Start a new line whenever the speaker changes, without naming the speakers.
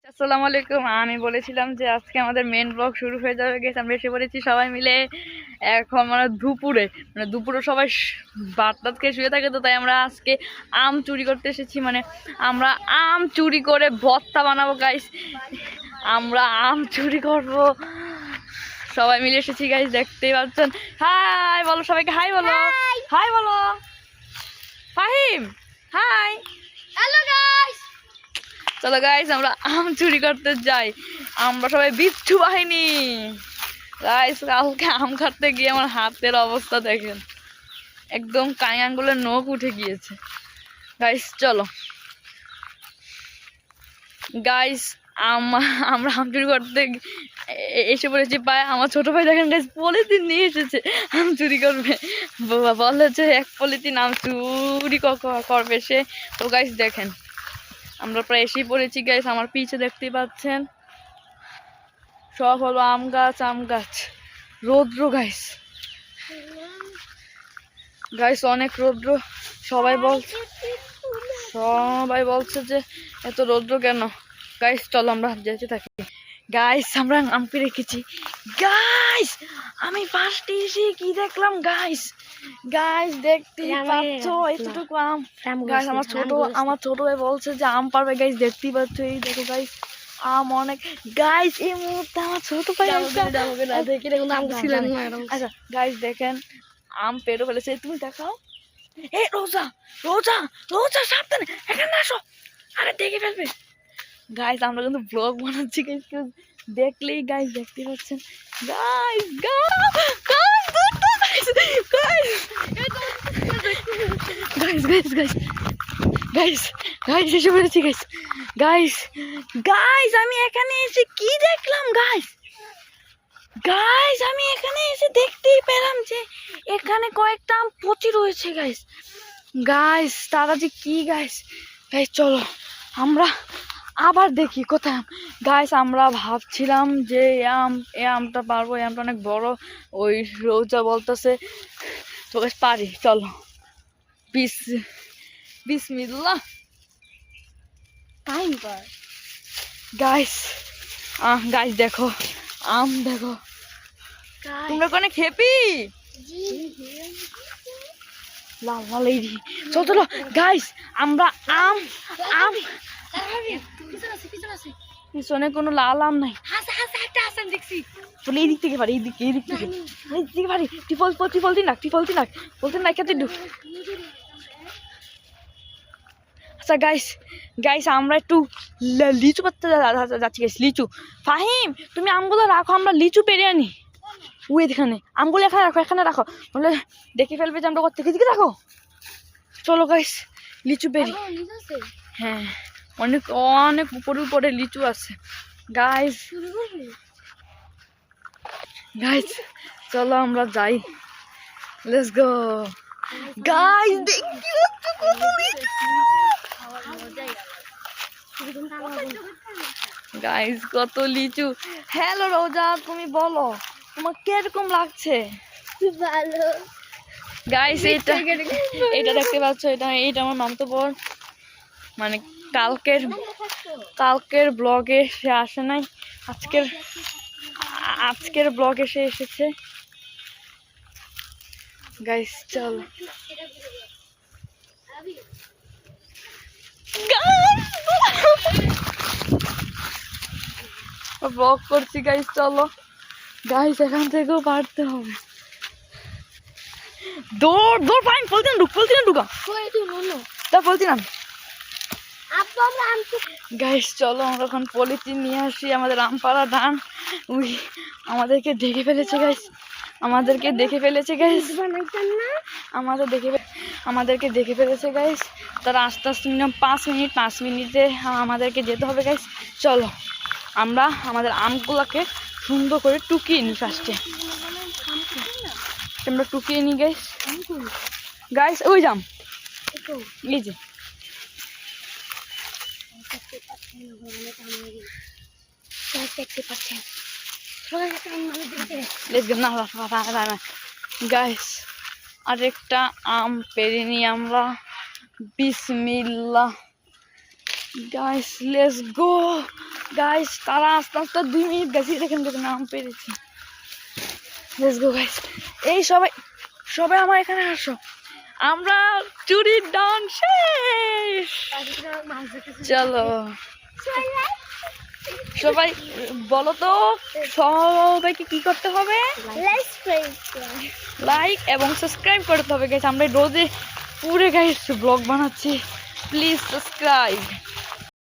আসসালামু আলাইকুম। আমি বলেছিলাম যে আজকে আমাদের মেন ব্লগ শুরু হয়ে যাবে। গেছে আমরা এসে পড়েছি সবাই মিলে। এখন দুপুরে সবাই ভাত টাত খেয়ে শুয়ে থাকে, তো তাই আমরা আজকে আম চুরি করতে এসেছি। আমরা আম চুরি করে ভর্তা বানাবো গাইস। আমরা আম চুরি করব, সবাই মিলে এসেছি গাইস, দেখতেই পাচ্ছেন। হাই বলো সবাইকে, হাই বলো, হাই বলো ফাহিম, হাই।
হ্যালো গাইস,
চলো গাইস আমরা আম চুরি করতে যাই। আমরা সবাই বিচ্ছু বাহিনী গাইস। কালকে আম কাটতে গিয়ে আমার হাতের অবস্থা দেখেন, একদম কাই আঙ্গুলের নখ উঠে গিয়েছে গাইস। চলো গাইস, আমরা আম চুরি করতে এসে পড়েছি। আমার ছোট ভাই দেখেন গাইস পলিথিন নিয়ে এসেছে, আম চুরি করবে। বলেছে 1 পলিথিন আম চুরি করবে সে। তো গাইস দেখেন আমরা প্রায় এসেই পড়েছি গাইস। আমার পিছে দেখতেই পাচ্ছেন সব হলো আম গাছ। রৌদ্র গাইস, অনেক রৌদ্র। সবাই বলছে যে এত রৌদ্র কেন গাইস। চলো আমরা যেতে থাকি গাইস। আমরা আম পেড়ে রেখেছি গাইস। আমি ফার্স্টে এসে কি দেখলাম গাইস, দেখতেই পাচ্ছ এতটুকু আম গাইস। আমার ছোট ভাই বলছে যে আম পারবে গাইস, দেখতেই পাচ্ছ। এই দেখো গাইস আম অনেক গাইস। এই মুহূর্তে আমার ছোট ভাই আচ্ছা গাইস দেখেন আম পেড়ে ফেলেছে। তুমি দেখাও। এই রোজা সাবধানে, এখানে আসো, আরে দেখে ফেলবে গাইস। আমরা কিন্তু ব্লগ বানাচ্ছি গাইস, কেউ দেখলেই গাইস দেখতে পাচ্ছেন গাইস। এসে পড়েছি গাইস। আমি এখানে এসে কি দেখলাম গাইস, আমি এখানে এসে দেখতেই পেলাম যে এখানে কয়েকটা আম পচি রয়েছে গাইস। তারা যে কি গাইস। চলো আমরা আবার দেখি কোথায় গাইস। আমরা ভাবছিলাম যে এই আমটা পারবো, এই আমটা অনেক বড়। ওই রোজা বলতেছে তো গাইস পারি। চলো বিসমিল্লাহ
টাইম পার
গাইস। দেখো আম দেখো, তোমরা কোনে খেপি লাল এই চলো গাইস। আমরা আম পিছনে কোনো লাল আম নাই, এই দিক থেকে পারি, এই দিক থেকে পারি। টিফল না খেতে ডুব। আচ্ছা গাইস আমরা একটু লিচু পাততে যাচ্ছি গাইস। লিচু ফাহিম তুমি আমগুলো রাখো, আমরা লিচু পেরে আনি। ওই এখানে আমগুলো এখানে রাখো, বলে দেখে ফেলবে যে আমরা কোথা থেকে রাখো। চলো গাইস লিচু পেরি। হ্যাঁ অনেক উপরে লিচু আছে গাইস। চলো আমরা যাই, লেটস গো গাইস। গাইস কত লিচু। হ্যালো রোজা, তুমি বলো তোমার কিরকম লাগছে?
ভালো
গাইস এটা দেখতে পাচ্ছ, এটা আমার মামতো বোন। মানে কালকের ব্লগে সে আসে নাই, আজকের ব্লগে সে এসেছে গাইস। চলো ব্লগ করছি গাইস। চলো গাইস এখান থেকেও পারতে হবে। দৌড় ফাইন, পলিথিন ঢুকা পলিথিন গাইস। চলো আমরা এখন পলিথিন নিয়ে আসি। আমাদের আম পাড়া ধান আমাদেরকে দেখে ফেলেছে গাইস, আমাদেরকে দেখে ফেলেছে গাইস। তারা আস্তে মিনিমাম 5 মিনিটে আমাদেরকে যেতে হবে গাইস। চলো আমরা আমাদের আমগুলোকে সুন্দর করে টুকিয়ে নিই। ফার্স্টে আমরা টুকিয়ে নিই গাইস। ওই জাম এই যে গাইস আরেকটা আম পেরে নিই আমরা। বিসমিল্লাহ গাইস, লেটস গো গাইস তারা আস্তে আস্তে 2 মিনিট গেছি দেখেন দেখেন আম পেরেছি। লেটস গো গাইস, এই সবাই সবাই আমার এখানে আসো, আমরা চুরির ডান শেষ। চলো সবাই বলো তো সবাইকে কি করতে হবে? লাইক এবং সাবস্ক্রাইব করতে হবে গাইস। আমরা রোজে পুরো গাইস ব্লগ বানাচ্ছি, প্লিজ সাবস্ক্রাইব।